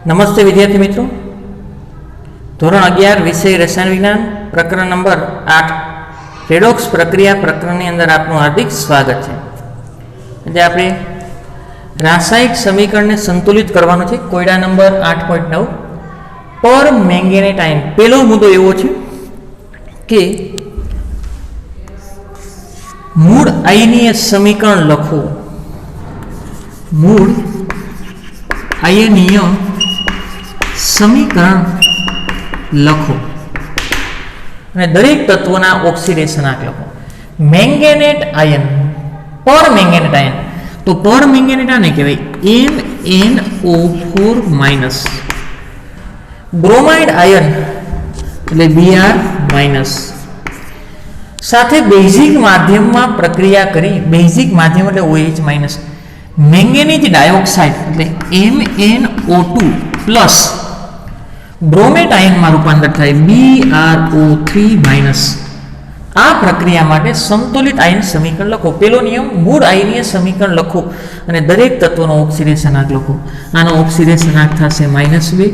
નમસ્તે વિદ્યાર્થી મિત્રો, ધોરણ 11 વિષય રસાયણ વિજ્ઞાન પ્રકરણ નંબર 8 રેડોક્સ પ્રક્રિયા પ્રકરણની અંદર આપનું હાર્દિક સ્વાગત છે. આજે આપણે રાસાયણિક સમીકરણને સંતુલિત કરવાનું છે. કોયડા નંબર 8.9 પર મેંગેનેટ આયન. પહેલો મુદ્દો એવો છે કે મૂળ આયનીય સમીકરણ લખો. મૂળ આયનીય સમીકરણ લખો અને દરેક તત્વના ઓક્સિડેશન આંક લખો. મેંગેનેટ આયન, પર મેંગેનેટ આયન, તો પર મેંગેનેટ આને કહેવાય MnO4 માઇનસ. બ્રોમાઇડ આયન એટલે Br માઇનસ સાથે બેઝિક માધ્યમમાં પ્રક્રિયા કરી, બેઝિક માધ્યમ એટલે OH માઇનસ, મેંગેનીઝ ડાયોક્સાઇડ એટલે MnO2 પ્લસ બ્રોમેટ આયનમાં રૂપાંતર થાય BrO3 માઇનસ. આ પ્રક્રિયા માટે સંતુલિત આયન સમીકરણ લખો. પેલો નિયમ, મૂળ આયનીય સમીકરણ લખો અને દરેક તત્વનો ઓક્સિડેશન આંક લખો. આનો ઓક્સિડેશન આંક થશે -2,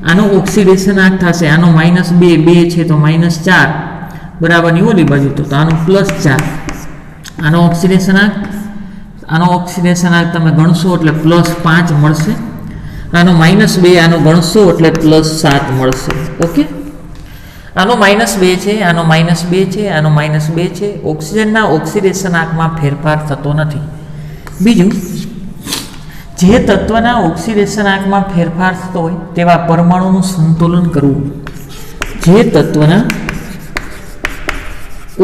આનો ઓક્સિડેશન આંક થશે, આનો -2, 2 છે તો -4 બરાબરની ઓલી બાજુ, તો આનો +4. આનો ઓક્સિડેશન આંક તમે ગણશો એટલે +5 મળશે. આનો -2, આનો ગણશો એટલે +7 મળશે. ઓકે, આનો -2 છે, આનો -2 છે, આનો -2 છે. ઓક્સિજનના ઓક્સિડેશન આંકમાં ફેરફાર થતો નથી. બીજું, જે તત્વના ઓક્સિડેશન આંકમાં ફેરફાર થતો હોય તેવા પરમાણુનું સંતુલન કરવું. જે તત્વના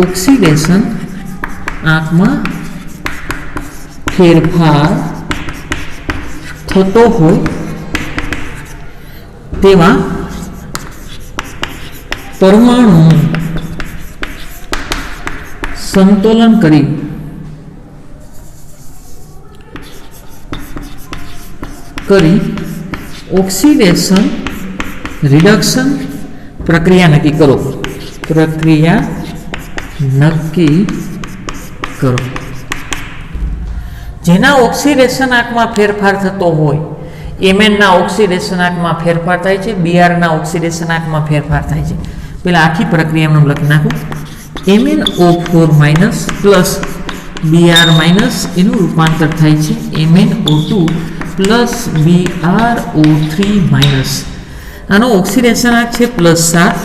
ઓક્સિડેશન આંકમાં ફેરફાર થતો હોય તેવા પરમાણુનું સંતુલન કરી ઓક્સિડેશન રિડક્શન પ્રક્રિયા નક્કી કરો. જેના ઓક્સિડેશન આંકમાં ફેરફાર થતો હોય, Mn ના ઓક્સિડેશન આંકમાં ફેરફાર થાય છે, Br ના ઓક્સિડેશન આંકમાં ફેરફાર થાય છે. પેલા આખી પ્રક્રિયાનું લખી નાખું. MnO4 minus plus Br minus એનું રૂપાંતર થાય છે MnO2 પ્લસ BrO3 માઇનસ. આનો ઓક્સિડેશન આંક છે +7,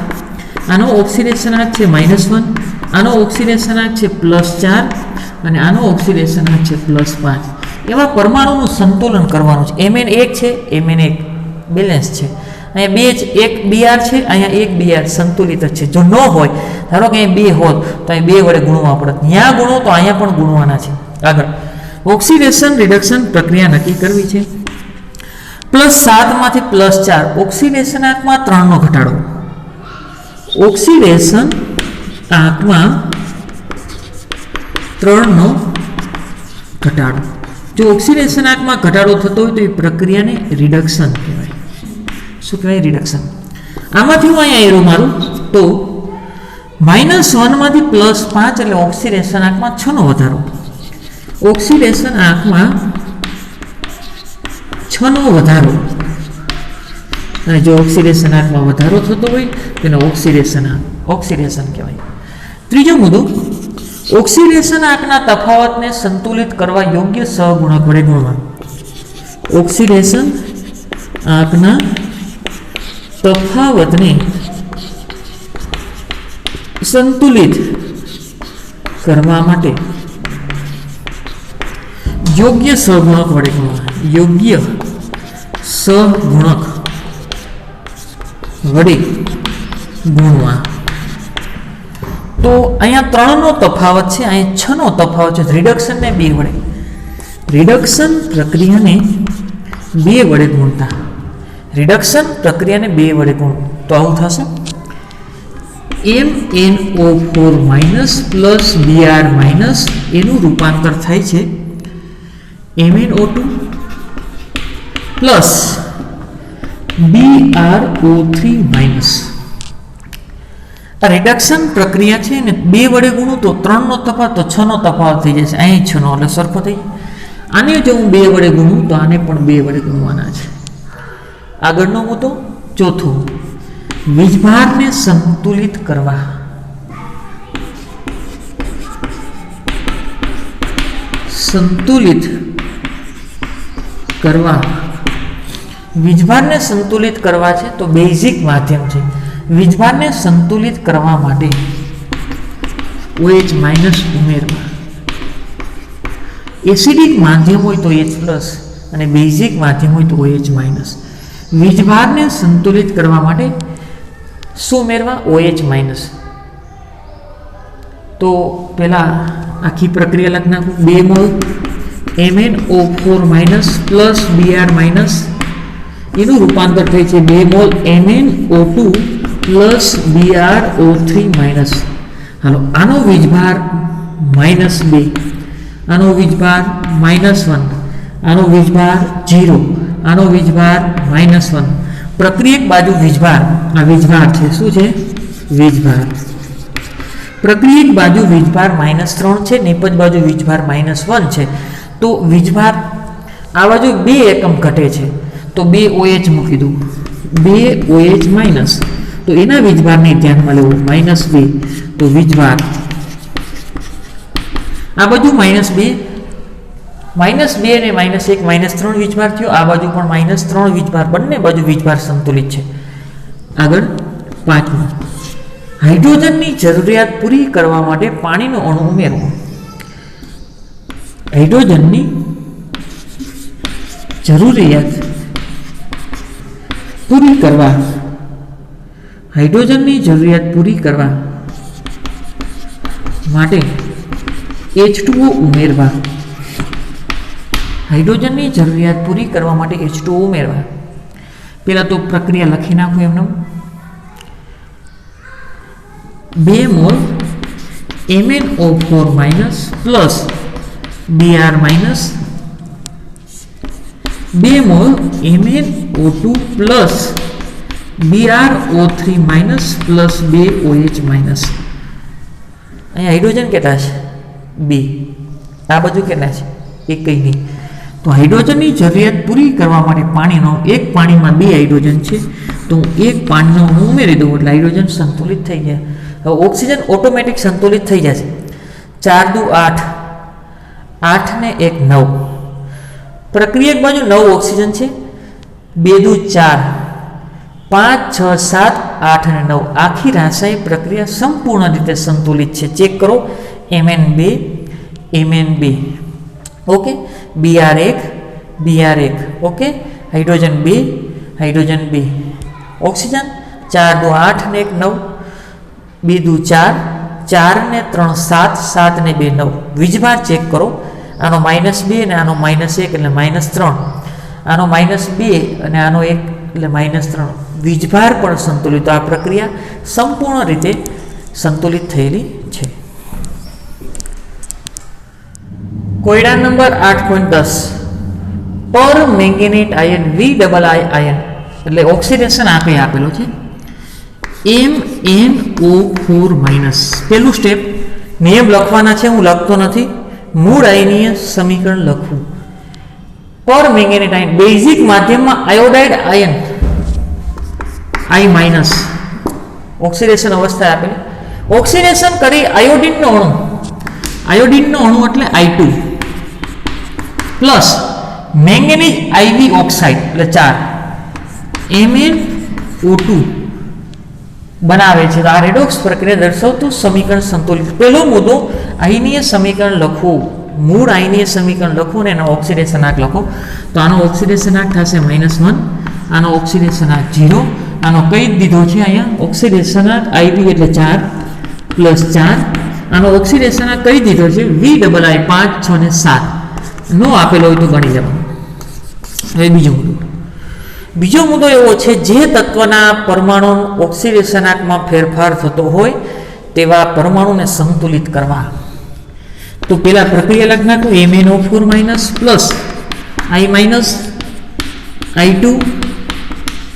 આનો ઓક્સિડેશન આંક છે -1, આનો ઓક્સિડેશન આંક છે +4 અને આનો ઓક્સિડેશન આંક છે +5. એવા પરમાણુનું સંતુલન કરવાનું છે. Mn 1 છે, Mn 1 બેલેન્સ છે, અહીંયા 1 Br છે, અહીંયા 1 Br સંતુલિત છે. જો ન હોય, ધારો કે અહીં 2 હોત તો અહીં 2 વડે ગુણવા પડે, ત્યાં ગુણો તો અહીંયા પણ ગુણવાના છે. આગળ ઓક્સિડેશન રિડક્શન પ્રક્રિયા નક્કી કરવી છે. +7 માંથી +4, ઓક્સિડેશન આંકમાં 3 નો ઘટાડો. ઓક્સિડેશન આંકમાં 3 નો ઘટાડો. જો ઓક્સિડેશન આંકમાં ઘટાડો થતો હોય તો એ પ્રક્રિયાને રિડક્શન કહેવાય. શું કહેવાય? રિડક્શન. આમાંથી હું અહીંયા એરો મારું તો -1 માંથી +5 એટલે ઓક્સિડેશન આંકમાં 6 નો વધારો. ઓક્સિડેશન આંકમાં 6 નો વધારો. અને જો ઓક્સિડેશન આંકમાં વધારો થતો હોય તેને ઓક્સિડેશન કહેવાય. ત્રીજો મુદ્દો, ઓક્સિડેશન આંકના તફાવતને સંતુલિત કરવા યોગ્ય સહગુણક વડે ગુણવાનું. ઓક્સિડેશન આંકના તફાવતને સંતુલિત કરવા માટે યોગ્ય સહગુણક વડે ગુણવા. યોગ્ય સહગુણક વડે ગુણવા. તો અહીંયા 3 નો તફાવત છે, અહીંયા 6 નો તફાવત છે. રિડક્શન ને 2 વડે, રિડક્શન પ્રક્રિયાને 2 વડે ગુણતા, રિડક્શન પ્રક્રિયાને 2 વડે ગુણ તો આવું થશે. MnO4 minus plus Br minus એનું રૂપાંતર થાય છે MnO2 પ્લસ BrO3 માઇનસ. આ રિડક્શન પ્રક્રિયા છે ને 2 વડે ગુણું તો 3 નો તફાવત, તો 6 નો તફાવત થઈ જશે. અહીં 6 નો એટલે સરખો થઈ જાય. આને જો હું 2 વડે ગુણું તો આને પણ 2 વડે ગુણવાના છે. આગળનો મુદ્દો ચોથો, વીજભારને સંતુલિત કરવા. વીજભારને સંતુલિત કરવા છે તો બેઝિક માધ્યમ છે. વીજભારને સંતુલિત કરવા માટે OH માઇનસ ઉમેરવા. એસિડિક માધ્યમ હોય તો H પ્લસ અને બેઝિક માધ્યમ હોય તો OH માઇનસ. વીજભારને સંતુલિત કરવા માટે શું ઉમેરવા? OH minus. તો પહેલા આખી પ્રક્રિયા લખી નાખું. 2 mole MnO4 minus plus Br minus, એનું રૂપાંતર થઈ છે 2 mole MnO2 plus BrO3 minus. હાલો, આનો વીજભાર -2, આનો વીજભાર -1, આનો વીજભાર 0, આનો વીજભાર -1. પ્રક્રિયક બાજુ વીજભાર, આ વીજભાર છે. શું છે? વીજભાર. પ્રક્રિયક બાજુ વીજભાર -3 છે, નિપજ બાજુ વીજભાર -1 છે. તો વીજભાર આ બાજુ 2 એકમ ઘટે છે, તો 2 OH મૂકી દઉં. 2 OH માઇનસ, તો એના વીજભારને ધ્યાનમાં લેવું. -2, તો વીજભાર આ બાજુ -2, -2 અને -1 -3 વીજભાર થયો. આ બાજુ પણ -3 વીજભાર. બંને બાજુ વીજભાર સંતુલિત છે. આગળ પાંચમું, હાઇડ્રોજનની જરૂરિયાત પૂરી કરવા માટે પાણીનો અણુ ઉમેરવો. હાઇડ્રોજનની જરૂરિયાત પૂરી કરવા, હાઇડ્રોજનની જરૂરિયાત પૂરી કરવા માટે H2O ઉમેરવા. હાઇડ્રોજનની જરૂરિયાત પૂરી કરવા માટે H2O ઉમેરવા. પહેલાં તો પ્રક્રિયા લખી નાખું એમને. 2 mole MnO4 minus plus Br minus, 2 mole MnO2 plus BrO3 minus plus 2 OH minus. અહીંયા હાઇડ્રોજન કેટલા છે? 2. આ બાજુ કેટલા છે? એક કંઈ નહીં. તો હાઇડ્રોજનની જરૂરિયાત પૂરી કરવા માટે પાણીનો, એક પાણીમાં 2 હાઇડ્રોજન છે, તો હું એક પાણીનો અણુ ઉમેરી દઉં એટલે હાઇડ્રોજન સંતુલિત થઈ જાય. હવે ઓક્સિજન ઓટોમેટિક સંતુલિત થઈ જશે. 4 દુ 8, 8 ને 1 9. પ્રક્રિયક બાજુ 9 ઓક્સિજન છે. 2 દુ 4, 5 6 7 8 અને 9. આખી રાસાયણિક પ્રક્રિયા સંપૂર્ણ રીતે સંતુલિત છે. ચેક કરો. Mn2, Mn2, okay. Br1, Br1, okay. Hydrogen 2, hydrogen 2. Oxygen 4 દુ 8 ને 1 9, 2 દુ 4, 4 ને 3 7, 7 ને 2 9. વીજભાર ચેક કરો. આનો -2 અને આનો -1 એટલે -3, આનો -2 અને આનો 1 એટલે -3. વીજભાર પણ સંતુલિત. આ પ્રક્રિયા સંપૂર્ણ રીતે સંતુલિત થયેલી છે. કોયડા નંબર 8.10, પર મેંગેનેટ આયન VII આયન એટલે ઓક્સિડેશન આપે આપેલો છે. MnO4 minus. પહેલું સ્ટેપ નિયમ લખવાના છે, હું લખતો નથી. મૂળ આયનીય સમીકરણ લખવું. પર મેંગેનેટ આયન બેઝિક માધ્યમમાં iodide ion I minus oxidation અવસ્થા આપેલી. ઓક્સિડેશન કરી આયોડિનનો અણુ, આયોડિનનો અણુ એટલે I2 plus manganese IV oxide એટલે 4 MnO2 બનાવે છે. તો આ રેડોક્સ પ્રક્રિયા દર્શાવતું સમીકરણ સંતુલિત. પહેલો મુદ્દો આયનીય સમીકરણ લખવું. મૂળ આયનીય સમીકરણ લખવું ને એનો ઓક્સિડેશનાંક લખો. તો આનો ઓક્સિડેશનાંક થશે -1, આનો ઓક્સિડેશનાંક 0, આનો કઈ દીધો છે અહીંયા ઓક્સિડેશનાંક IV એટલે 4 પ્લસ 4, આનો ઓક્સિડેશનાંક કઈ દીધો છે VII 5 6 ને 7. નો આપેલો હોય તો ગણી લેવાનું. હવે બીજો મુદ્દો એવો છે, જે તત્વના પરમાણુ ઓક્સિડેશનાંકમાં ફેરફાર થતો હોય તેવા પરમાણુને સંતુલિત કરવા. તો પેલા પ્રક્રિયા લખી નાખો. MnO4 minus plus I minus I2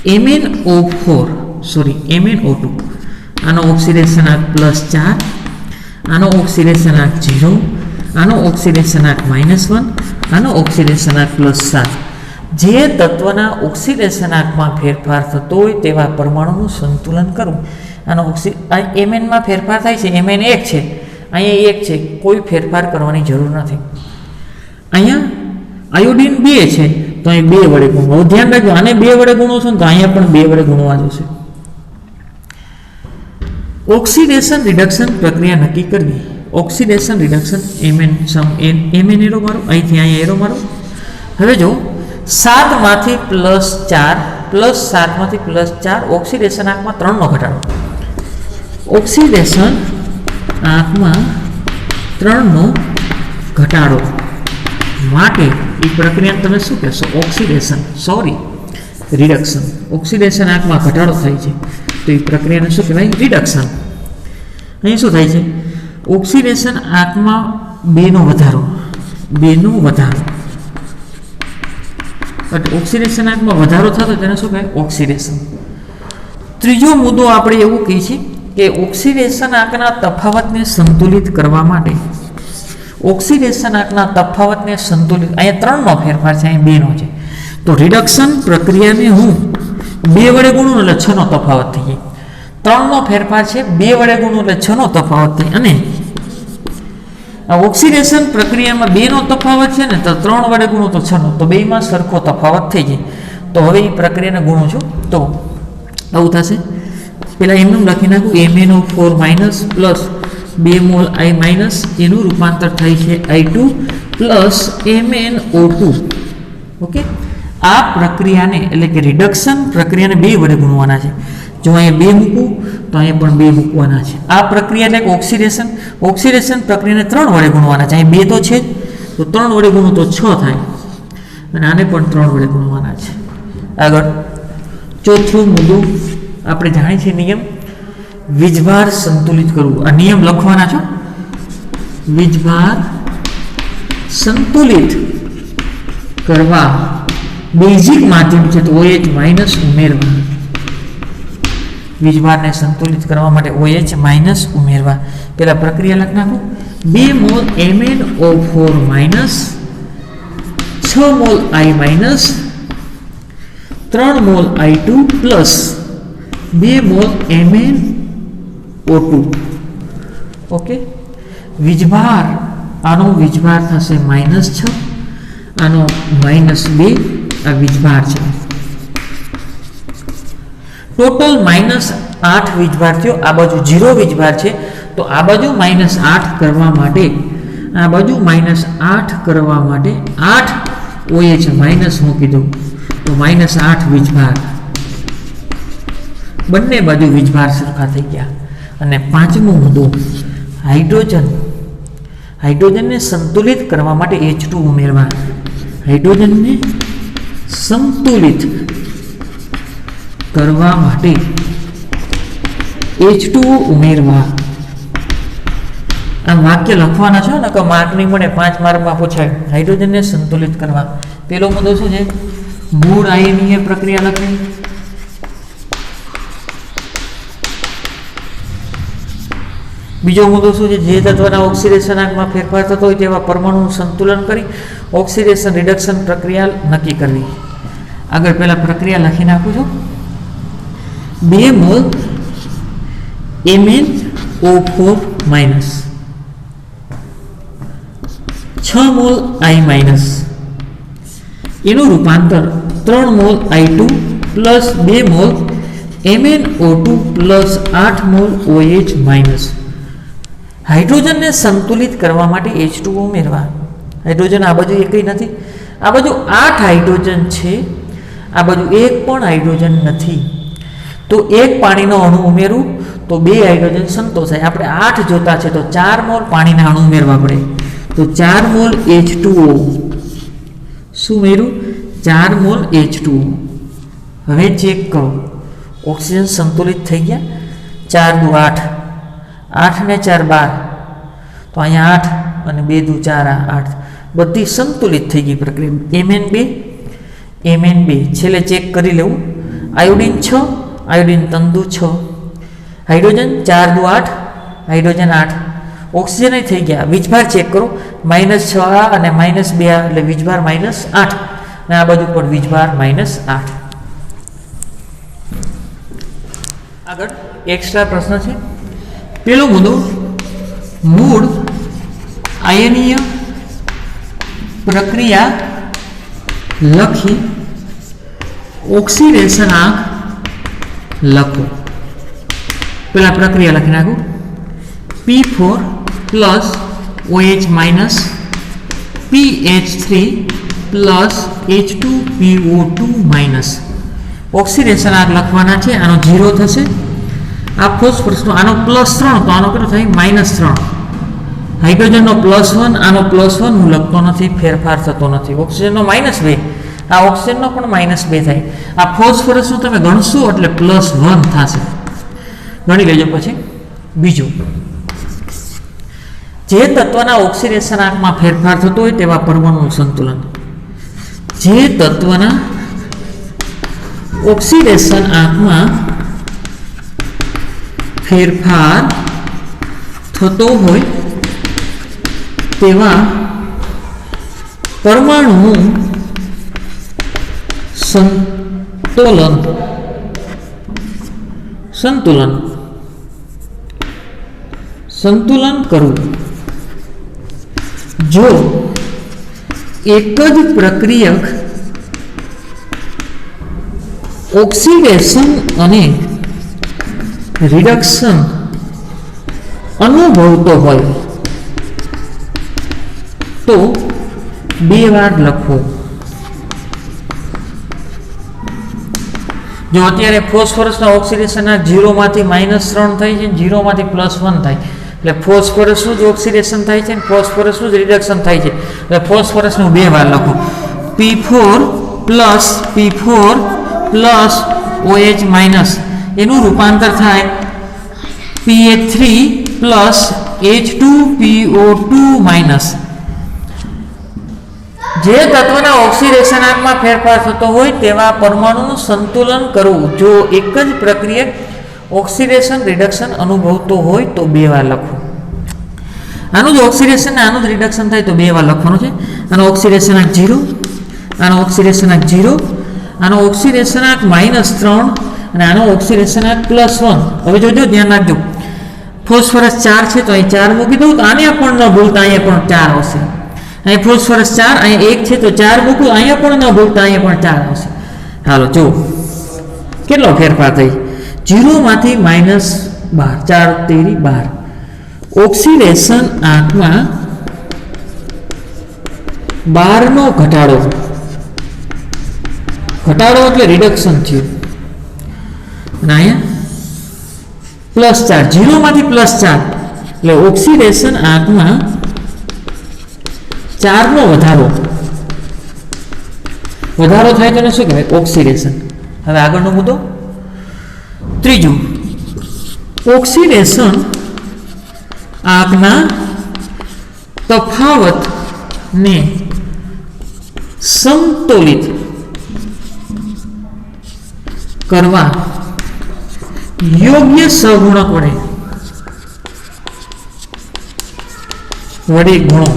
MnO2, આનો ઓક્સિડેશનાંક +4, આનો ઓક્સિડેશનાંક 0, આનો ઓક્સિડેશનાંક -1, આનો ઓક્સિડેશનાંક +7. જે તત્વના ઓક્સિડેશનાંકમાં ફેરફાર થતો હોય તેવા પરમાણુનું સંતુલન કરવું. આનો એમએનમાં ફેરફાર થાય છે, એમએન 1 છે, અહીંયા 1 છે, કોઈ ફેરફાર કરવાની જરૂર નથી. અહીંયા આયોડિન 2 છે તો અહીં 2 વડે ગુણવો. ધ્યાન રાખજો, આને 2 વડે ગુણો છો ને તો અહીંયા પણ 2 વડે ગુણવા જશે. ઓક્સિડેશન રિડક્શન પ્રક્રિયા નક્કી કરવી. ઓક્સિડેશન રિડક્શન એમએન એરો મારો, અહીંથી અહીંયા એરો મારો. હવે જો 7 માંથી +4 +7 માંથી +4 ઓક્સિડેશન આંકમાં 3 નો ઘટાડો. ઓક્સિડેશન આંકમાં 3 નો ઘટાડો માટે એ પ્રક્રિયાને તમે શું કહેશો? Oxidation reduction. ઓક્સિડેશન આંકમાં ઘટાડો થાય છે તો એ પ્રક્રિયાને શું કહેવાય? રિડક્શન. અહીં શું થાય છે? ઓક્સિડેશન આંકમાં 2 નો વધારો. એટલે ઓક્સિડેશન આંકમાં વધારો થતો તેને શું કહેવાય? ઓક્સિડેશન. ત્રીજો મુદ્દો આપણે એવું કહીએ છીએ કે ઓક્સિડેશન આંકના તફાવતને સંતુલિત કરવા માટે અહીંયા 3 નો ફેરફાર છે, અહીં 2 નો છે, તો રિડક્શન પ્રક્રિયાને હું 2 વડે ગુણું એટલે 6 નો તફાવત થઈ જાય. 3 નો ફેરફાર છે, 2 વડે ગુણું એટલે 6 નો તફાવત થાય. અને આ ઓક્સિડેશન પ્રક્રિયામાં 2 નો તફાવત છે ને, તો 3 વડે ગુણો તો 6 નો, તો બેમાં સરખો તફાવત થઈ જાય. તો હવે એ પ્રક્રિયાને ગુણો છો તો આવું થશે. પેલા એમનું લખી નાખું, MnO4 minus plus 2 mall I minus, એનું રૂપાંતર થાય છે I2 પ્લસ MnO2. ઓકે, આ પ્રક્રિયાને એટલે કે રિડક્શન પ્રક્રિયાને 2 વડે ગુણવાના છે. જો અહીંયા 2 મૂકું તો અહીંયા પણ 2 મૂકવાના છે. આ પ્રક્રિયા એટલે ઓક્સિડેશન પ્રક્રિયાને 3 વડે ગુણવાના છે. અહીં 2 તો છે તો 3 વડે ગુણો તો 6 થાય, અને આને પણ 3 વડે ગુણવાના છે. આગળ ચોથું મુદ્દો આપણે જાણીએ છીએ નિયમ, વીજભાર સંતુલિત કરવું. આ નિયમ લખવાના છો. વીજભાર સંતુલિત કરવા બેઝિક માધ્યમ છે તો OH માઇનસ ઉમેરવા. વીજભારને સંતુલિત કરવા માટે OH માઇનસ ઉમેરવા. પેલા પ્રક્રિયા લખ નાખો. 2 mole MnO4 minus, 6 mole I minus, 3 mole I2 plus 2 mole MnO2. Okay, વીજભાર, આનો વીજભાર થશે -6, આનો -2, આ વીજભાર છે. ટોટલ -8 વીજભાર થયો. આ બાજુ 0 વીજભાર છે તો આ બાજુ -8 કરવા માટે 8 OH માઇનસ મૂકી દઉં તો -8 વીજભાર. બંને બાજુ વીજભાર સરખા થઈ ગયા. અને પાંચમો મુદ્દો, હાઇડ્રોજનને સંતુલિત કરવા માટે H2 ઉમેરવા. હાઇડ્રોજનને સંતુલિત કરવા માટે H2O ઉમેરવા. આ વાક્ય લખવાના છો ને કે માર્ક નહીં મળે, 5 માર્કમાં પૂછાય. હાઇડ્રોજનને સંતુલિત કરવા. પેલો મુદ્દો શું છે? મૂળ આયનીય પ્રક્રિયા લખવી. બીજો મુદ્દો શું છે? જે તત્વના ઓક્સિડેશન આંકમાં ફેરફાર થતો હોય તેવા પરમાણુનું સંતુલન કરી ઓક્સિડેશન રિડક્શન પ્રક્રિયા નક્કી કરવી. આગળ પહેલા પ્રક્રિયા લખી નાખું છું. 2 mole MnO4 minus, 6 mole I minus, એનું રૂપાંતર 3 mole I2 plus 2 mole MnO2 plus 8 mole OH minus. હાઇડ્રોજનને સંતુલિત કરવા માટે H2O ઉમેરવા. હાઇડ્રોજન આ બાજુ એકઈ નથી, આ બાજુ 8 હાઇડ્રોજન છે, આ બાજુ એક પણ હાઇડ્રોજન નથી. તો એક પાણીનો અણુ ઉમેરું તો 2 હાઇડ્રોજન સંતોષાય. આપણે 8 જોતા છે તો 4 મોલ પાણીના અણુ ઉમેરવા પડે. તો 4 મોલ H2O. શું ઉમેર્યું? 4 મોલ H2O. હવે ચેક કરો, ઓક્સિજન સંતુલિત થઈ ગયા. 4 દુ 8, 8 ને 4 12, તો અહીંયા 8 અને 2 દુ 4, 8, બધી સંતુલિત થઈ ગઈ પ્રક્રિયા. Mn2 છેલ્લે ચેક કરી લેવું. આયોડિન 6, આયોડિન 3 દુ 6, હાઇડ્રોજન 4 દુ 8, હાઇડ્રોજન 8, ઓક્સિજન થઈ ગયા. વીજભાર ચેક કરો, -6 અને -2 એટલે વીજભાર -8, અને આ બાજુ પર વીજભાર -8. આગળ એક્સ્ટ્રા પ્રશ્ન છે. પેલો મુદ્દો, મૂળ આયનીય પ્રક્રિયા લખી ઓક્સિડેશનાંક લખો. પેલા પ્રક્રિયા લખી નાખું. P4 plus OH minus PH3 plus H2PO2 minus. ઓક્સિડેશનાંક લખવાના છે. આનો 0 થશે. આ ફોસ્ફરસનો આનો +3 તો આનો કેટલો થાય -3. હાઇડ્રોજનનો +1 આનો +1 હું લખતો નથી, ફેરફાર થતો નથી. ઓક્સિજનનો -2 આ ઓક્સિજનનો પણ -2 થાય. આ ફોસ્ફરસનું તમે ગણશો એટલે +1 થશે. ગણી લેજો. પછી બીજું, જે તત્વના ઓક્સિડેશનાંકમાં ફેરફાર થતો હોય તેવા પરમાણુનું સંતુલન. જે તત્વના ઓક્સિડેશનાંકમાં ફેરફાર થતો હોય તેવા પરમાણુનું સંતુલન કરવું. જો એક જ પ્રક્રિયક ઓક્સિડેશન અને રિડક્શન અનુભવતો હોય તો 2 વાર લખો. જો અત્યારે ફોસ્ફરસના ઓક્સિડેશનના 0 માંથી -3 થાય છે, 0 માંથી +1 થાય, એટલે ફોસ્ફરસનું જ ઓક્સિડેશન થાય છે અને ફોસ્ફરસનું જ રિડક્શન થાય છે. એટલે ફોસ્ફરસનું 2 વાર લખો. P4 પ્લસ OH માઇનસ એનું રૂપાંતર થાય PH3 પ્લસ H2PO2 માઇનસ. જે તત્વના ઓક્સિડેશનાંકમાં ફેરફાર થતો હોય તેવા પરમાણુનું સંતુલન કરવું. જો એક જ પ્રક્રિયક ઓક્સિડેશન રિડક્શન અનુભવતો હોય તો 2 વાર લખો. આનું જ ઓક્સિડેશન ને આનું જ રિડક્શન થાય તો 2 વાર લખવાનું છે. આનો ઓક્સિડેશનાંક 0, આનો ઓક્સિડેશનાંક 0, આનો ઓક્સિડેશનાંક -3 અને આનો ઓક્સિડેશનાંક +1. હવે જોજો, ધ્યાન રાખજો. ફોસ્ફરસ 4 છે તો અહીં 4 મૂકી દઉં તો આને પણ ન ભૂલતા અહીંયા પણ 4 આવશે. અહીં ફોસ્ફરસ 4, અહીંયા 1 છે તો 4 મૂકું, અહીંયા પણ ન ભૂલતા અહીંયા પણ 4 આવશે. હાલો જો કેટલો ફેરફાર થઈ. 0 માંથી -12, 4 તેરી 12. ઓક્સિડેશન આંકમાં 12 નો ઘટાડો એટલે રિડક્શન થયું. અને અહીંયા +4, 0 માંથી +4 એટલે ઓક્સિડેશન આંકમાં 4 નો વધારો થાય તો શું કહેવાય? ઓક્સિડેશન. હવે આગળનો મુદ્દો, ત્રીજું, ઓક્સિડેશન આંકના તફાવતને સંતુલિત કરવા યોગ્ય સહગુણક વડે ગુણો.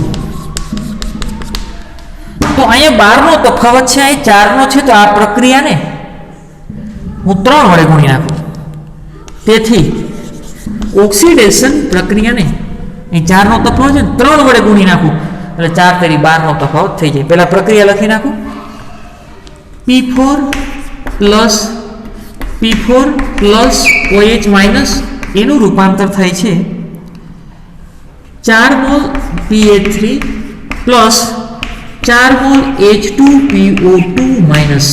તો અહીંયા 12 નો તફાવત છે, અહીં 4 નો છે, તો આ પ્રક્રિયાને હું 3 વડે ગુણી નાખું. તેથી ઓક્સિડેશન પ્રક્રિયાને અહીં 4 નો તફાવત છે, 3 વડે ગુણી નાખું એટલે 4 તેરી 12 નો તફાવત થઈ જાય. પહેલા પ્રક્રિયા લખી નાખું. P4 પ્લસ OH માઇનસ એનું રૂપાંતર થાય છે 4 mall PH3 plus 4 mall H2PO2 minus.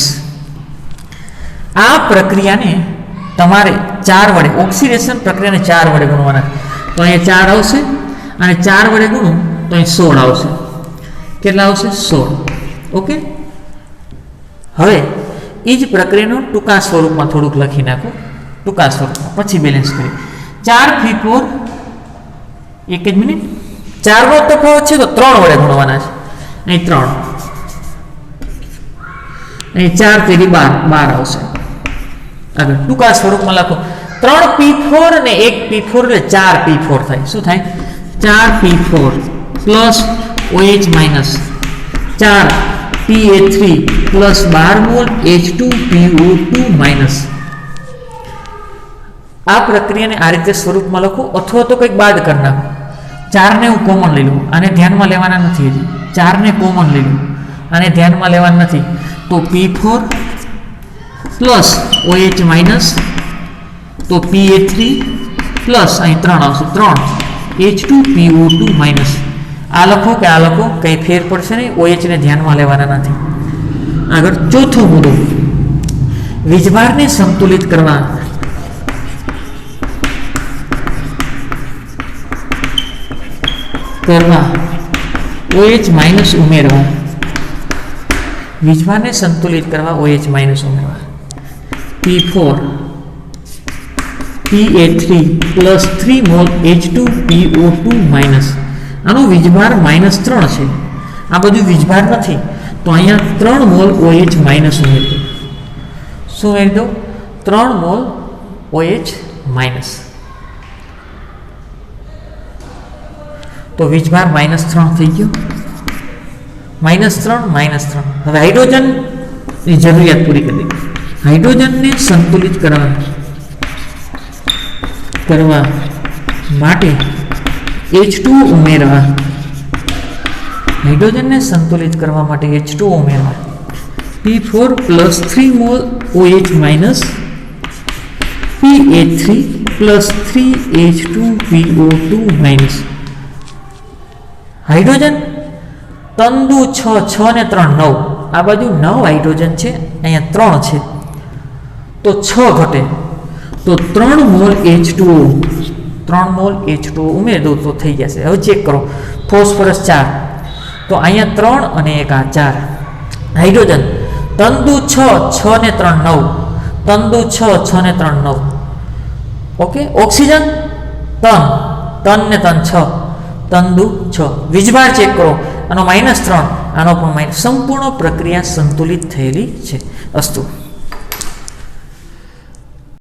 આ પ્રક્રિયાને તમારે 4 વડે, ઓક્સિડેશન પ્રક્રિયાને 4 વડે ગુણવાના. તો અહીંયા 4 આવશે અને 4 વડે ગુણું તો અહીં 16 આવશે. કેટલા આવશે? 16. ઓકે. હવે એ જ પ્રક્રિયાનું ટૂંકા સ્વરૂપમાં થોડુંક લખી નાખો, ટૂંકા સ્વરૂપમાં, પછી બેલેન્સ કરી. 4P4, એક જ મિનિટ, 4 નો તફાવત છે તો 3 વડે ગુણવાના છે. અહીં 3, અહીં 4 તેરી 12 આવશે. આગળ ટૂંકા સ્વરૂપમાં લખો. 3P4 અને 1P4 એટલે 4P4 થાય. શું થાય? 4P4 plus OH minus 4 Pa3 plus 12 mall H2PO2 minus. આ પ્રક્રિયાને આ રીતે સ્વરૂપમાં લખો અથવા તો કંઈક બાદ કરી નાખો. 4 ને હું કોમન લઈ લઉં, આને ધ્યાનમાં લેવાના નથી. હજી 4 ને કોમન લઈ લઉં, આને ધ્યાનમાં લેવાના નથી. તો P4 પ્લસ OH માઇનસ, તો Pa3 પ્લસ અહીં 3 આવશે, 3 H2PO2 માઇનસ. આ લખો કે આ લખો, કંઈ ફેર પડશે નહીં. OH ને ધ્યાનમાં લેવાના નથી. આગળ ચોથો મુદ્દો, વીજભારને સંતુલિત કરવા OH માઇનસ ઉમેરવા. વીજભારને સંતુલિત કરવા OH માઇનસ ઉમેરવા. P4 Pa3 plus 3 mall H2PO2 minus. આનો વીજભાર -3 છે. આ બધું વીજભાર નથી, તો અહીંયા 3 મોલ OH માઇનસ ઉમેરી દો. શું ઉમેરી દો? 3 મોલ OH માઇનસ. તો વીજભાર -3 થઈ ગયો. -3. હવે હાઇડ્રોજનની જરૂરિયાત પૂરી કરી દીધી. હાઇડ્રોજનને સંતુલિત કરવા માટે H2 ઉમેરવા. હાઇડ્રોજનને સંતુલિત કરવા માટે H2 ઉમેરવા. P4 plus 3 mole OH minus, Pa3 plus 3 H2PO2 minus. Hydrogen તંદુ 6 ને 3 9. આ બાજુ 9 હાઇડ્રોજન છે, અહીંયા 3 છે, તો 6 ઘટે. તો 3 મોલ H2O, 3 મોલ H2O ઉમેરી દો તો થઈ જશે. હવે ચેક કરો. ફોસ્ફરસ 4, તો અહીંયા 3 અને એક આ 4. હાઇડ્રોજન તંદુ 6 ને 3 9. તંદુ 6 ને 3 9. ઓકે. ઓક્સિજન તન ને તન 6. તંદુ 6. વીજભાર ચેક કરો. આનો -3, આનો પણ -. સંપૂર્ણ પ્રક્રિયા સંતુલિત થયેલી છે. અસ્તુ.